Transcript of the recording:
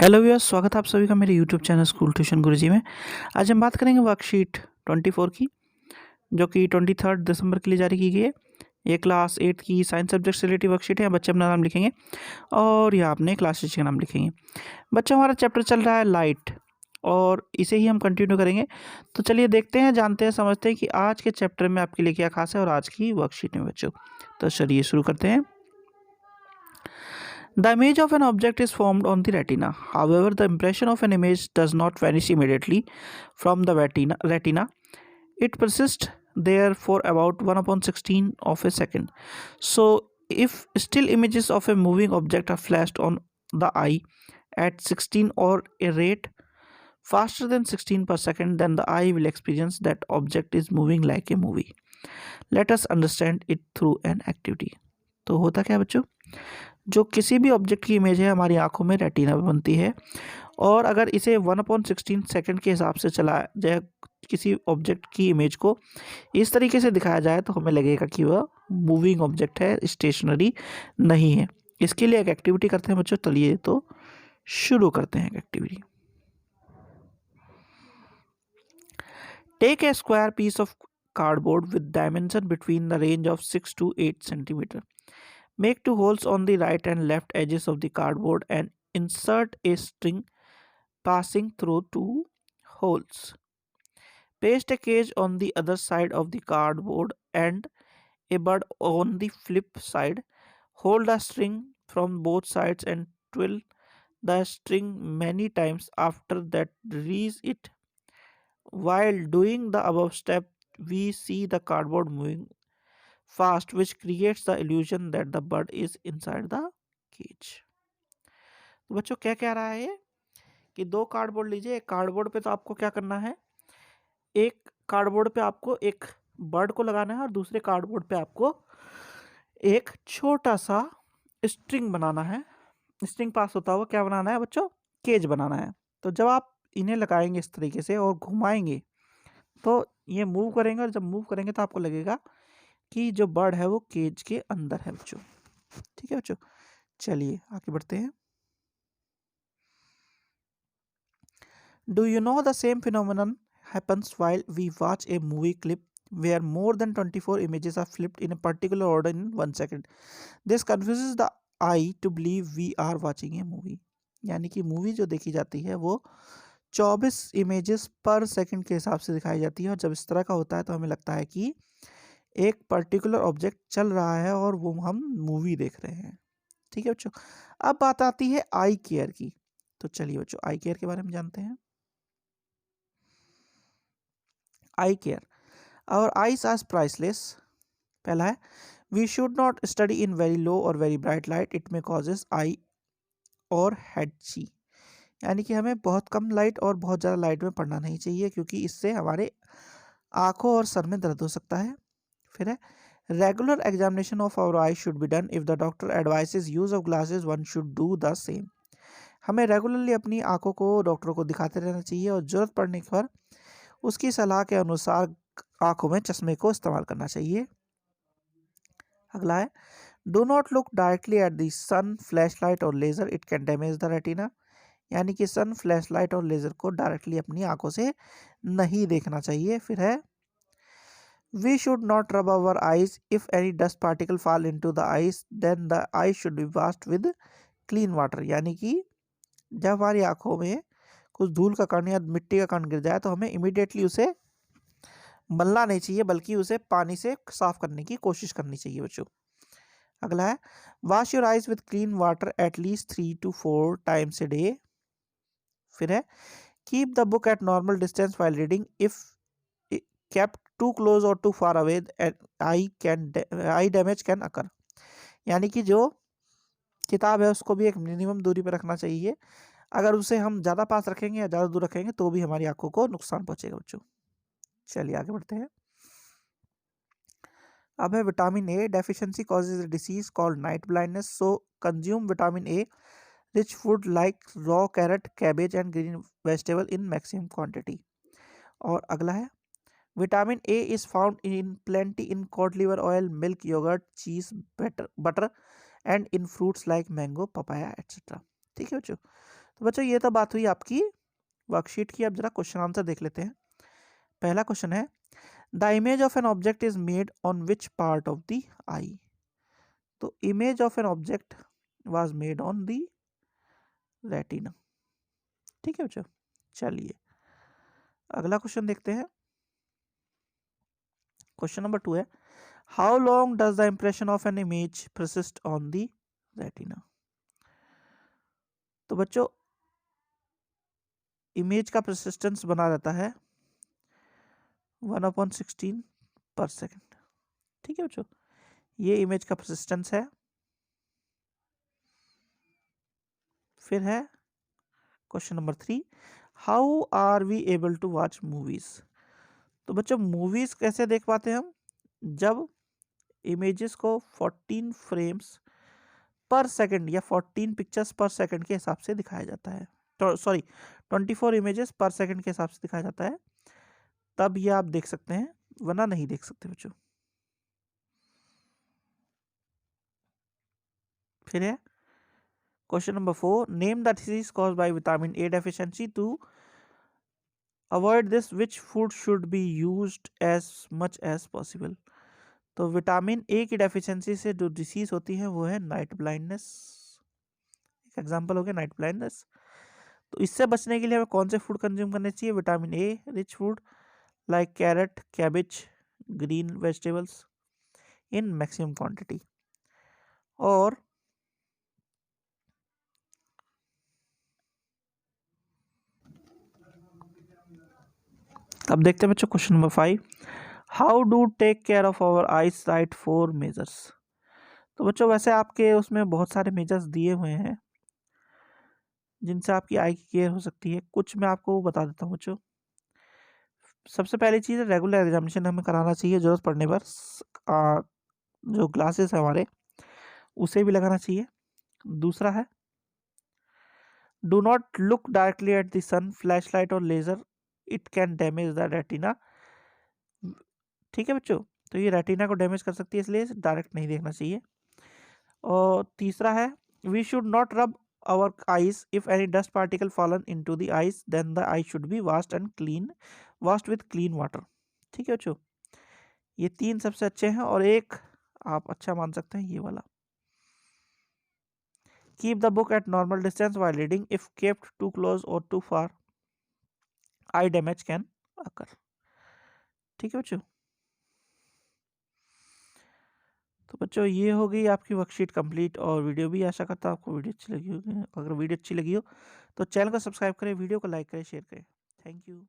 Hello viewers, स्वागत है आप सभी का मेरे यूट्यूब चैनल स्कूल ट्यूशन गुरुजी में। आज हम बात करेंगे वर्कशीट 24 की, जो कि 23 दिसंबर के लिए जारी की गई है। ये क्लास 8 की साइंस सब्जेक्ट से रिलेटिव वर्कशीट है। बच्चे अपना नाम लिखेंगे और यहाँ अपने क्लास टीचर का नाम लिखेंगे। बच्चों, हमारा चैप्टर चल रहा है लाइट और इसे ही हम कंटिन्यू करेंगे। तो चलिए देखते हैं, जानते हैं, समझते हैं कि आज के चैप्टर में आपके लिए क्या खास है और आज की वर्कशीट में बच्चों। तो चलिए शुरू करते हैं। The image of an object is formed on the retina. However, the impression of an image does not vanish immediately from the retina. It persists there for about 1/16 of a second. So, if still images of a moving object are flashed on the eye at 16 or a rate faster than 16 per second, then the eye will experience that object is moving like a movie. Let us understand it through an activity. तो होता क्या है बच्चों, जो किसी भी object की image है हमारी आंखों में रेटिना में बनती है, और अगर इसे 1/16 सेकंड के हिसाब से चलाया जाए, किसी ऑब्जेक्ट की इमेज को इस तरीके से दिखाया जाए, तो हमें लगेगा कि वह मूविंग ऑब्जेक्ट है, स्टेशनरी नहीं है। इसके लिए एक एक्टिविटी करते हैं बच्चों। चलिए तो शुरू करते हैं activity. Take a square piece of cardboard with dimension between the range of 6 to 8 centimetre. Make two holes on the right and left edges of the cardboard and insert a string passing through two holes. Paste a cage on the other side of the cardboard and a bird on the flip side. Hold the string from both sides and twirl the string many times. After that, release it. While doing the above step, we see the cardboard moving fast, which creates the illusion that the bird is inside the cage. तो बच्चों क्या कह रहा है ये, कि दो cardboard लीजिए। एक कार्डबोर्ड पे तो आपको क्या करना है, एक कार्डबोर्ड पे आपको एक बर्ड को लगाना है और दूसरे कार्डबोर्ड पे आपको एक छोटा सा स्ट्रिंग बनाना है। स्ट्रिंग पास होता हुआ क्या बनाना है बच्चों, केज बनाना है। तो जब आप इन्हें लगाएंगे इस तरीके से और घुमाएंगे, तो ये मूव करेंगे, और जब मूव करेंगे तो आपको लगेगा कि जो बर्ड है वो केज के अंदर है बच्चों। ठीक है बच्चों, चलिए आगे बढ़ते हैं। Do you know the same phenomenon happens while we watch a movie clip where more than 24 images are flipped in a particular order in 1 second? This confuses the eye to believe we are watching a movie. यानी कि movie जो देखी जाती है वो 24 images पर second के हिसाब से दिखाई जाती है, और जब इस तरह का होता है तो हमें लगता है कि एक पर्टिकुलर ऑब्जेक्ट चल रहा है और वो हम मूवी देख रहे हैं। ठीक है बच्चों, अब बात आती है आई केयर की। तो चलिए बच्चों, आई केयर के बारे में जानते हैं। Eye care, our eyes are priceless. पहला है, we should not study in very low और वेरी ब्राइट लाइट, इट में कॉजेज आई और हेड ची। यानी कि हमें बहुत कम लाइट और बहुत ज़्यादा लाइट में पढ़ना नहीं चाहिए, क्योंकि इससे हमारे आंखों और सर में दर्द हो सकता है। फिर है, regular examination of our eye should be done, if the doctor advises use of glasses one should do the same. हमें रेगुलरली अपनी आंखों को डॉक्टरों को दिखाते रहना चाहिए, और जरूरत पड़ने पर उसकी सलाह के अनुसार आंखों में चश्मे को इस्तेमाल करना चाहिए। अगला है, do not look directly at the sun, flash light और laser, it can damage the retina. यानी कि सन, फ्लैश लाइट और लेजर को डायरेक्टली अपनी आंखों से नहीं देखना चाहिए। फिर है, we should not rub our eyes, if any dust particle fall into the eyes then the eye should be washed with clean water. यानी कि जब हमारी आंखों में कुछ धूल का कण या मिट्टी का कण गिर जाए तो हमें इमीडिएटली उसे मलना नहीं चाहिए, बल्कि उसे पानी से साफ करने की कोशिश करनी चाहिए बच्चों। अगला है, wash your eyes with clean water at least 3 to 4 times a day. फिर है, keep the book at normal distance while reading, if kept too close और too far away eye damage can occur. यानी कि जो किताब है उसको भी एक मिनिमम दूरी पर रखना चाहिए। अगर उसे हम ज़्यादा पास रखेंगे या ज़्यादा दूर रखेंगे तो भी हमारी आंखों को नुकसान पहुंचेगा बच्चों। चलिए आगे बढ़ते हैं। अब है vitamin A deficiency causes disease called night blindness, so consume vitamin A rich food like raw carrot, cabbage and green vegetable in maximum quantity. और अगला है, vitamin A is found in plenty in cod liver oil, milk, yogurt, cheese, butter and in fruits like mango, papaya etcetera. ठीक है बच्चों, तो बच्चों ये तो बात हुई आपकी वर्कशीट की। अब जरा क्वेश्चन आंसर देख लेते हैं। पहला क्वेश्चन है, the image of an object is made on which part of the eye. तो image of an object was made on the retina. ठीक है बच्चों, चलिए अगला क्वेश्चन देखते हैं। क्वेश्चन नंबर 2 है, how long does the impression of an image persist on the retina. तो बच्चों इमेज का परसिस्टेंस बना रहता है 1/16 पर सेकेंड। ठीक है बच्चों, ये इमेज का परसिस्टेंस है। फिर है question number 3, how are we able to watch movies. तो बच्चों मूवीज कैसे देख पाते हैं हम, जब इमेजेस को 14 फ्रेम्स पर सेकंड या 14 पिक्चर्स पर सेकंड के हिसाब से दिखाया जाता है। तो सॉरी 24 इमेजेस पर सेकंड के हिसाब से दिखाया जाता है, तब ये आप देख सकते हैं, वरना नहीं देख सकते बच्चों। फिर है question number 4, name the disease caused by vitamin A deficiency to avoid this which food should be used as much as possible. तो विटामिन ए की डेफिशिएंसी से जो डिसीज होती है वो है नाइट ब्लाइंडनेस। एक एग्जांपल हो गया नाइट ब्लाइंडनेस। तो इससे बचने के लिए हमें कौन से फूड कंज्यूम करने चाहिए, vitamin A rich food like carrot, cabbage, green vegetables in maximum quantity. और अब देखते हैं बच्चों question number 5, how do take care of our eyesight 4 measures. तो बच्चों वैसे आपके उसमें बहुत सारे मेजर्स दिए हुए हैं जिनसे आपकी आई की केयर हो सकती है। कुछ मैं आपको बता देता हूँ बच्चों। सबसे पहली चीज़ है रेगुलर एग्जामिनेशन हमें कराना चाहिए, जरूरत पड़ने पर जो ग्लासेस है हमारे उसे भी लगाना चाहिए। दूसरा है do not look directly at the sun, flash light और laser, it can damage the retina. ठीक है बच्चों, तो ये रेटिना को डैमेज कर सकती है, इसलिए डायरेक्ट नहीं देखना चाहिए। और तीसरा है we should not rub our eyes if any dust particle fallen into the eyes, then the eye should be washed and clean, washed with clean water. ठीक है बच्चों, ये 3 सबसे अच्छे हैं। और एक आप अच्छा मान सकते हैं ये वाला, keep the book at normal distance while reading, if kept too close और too far eye damage can occur. ठीक है बच्चों, तो बच्चों ये हो गई आपकी वर्कशीट कंप्लीट और वीडियो भी। आशा करता हूँ आपको वीडियो अच्छी लगी होगी। अगर वीडियो अच्छी लगी हो तो चैनल को सब्सक्राइब करें, वीडियो को लाइक करें, शेयर करें। Thank you.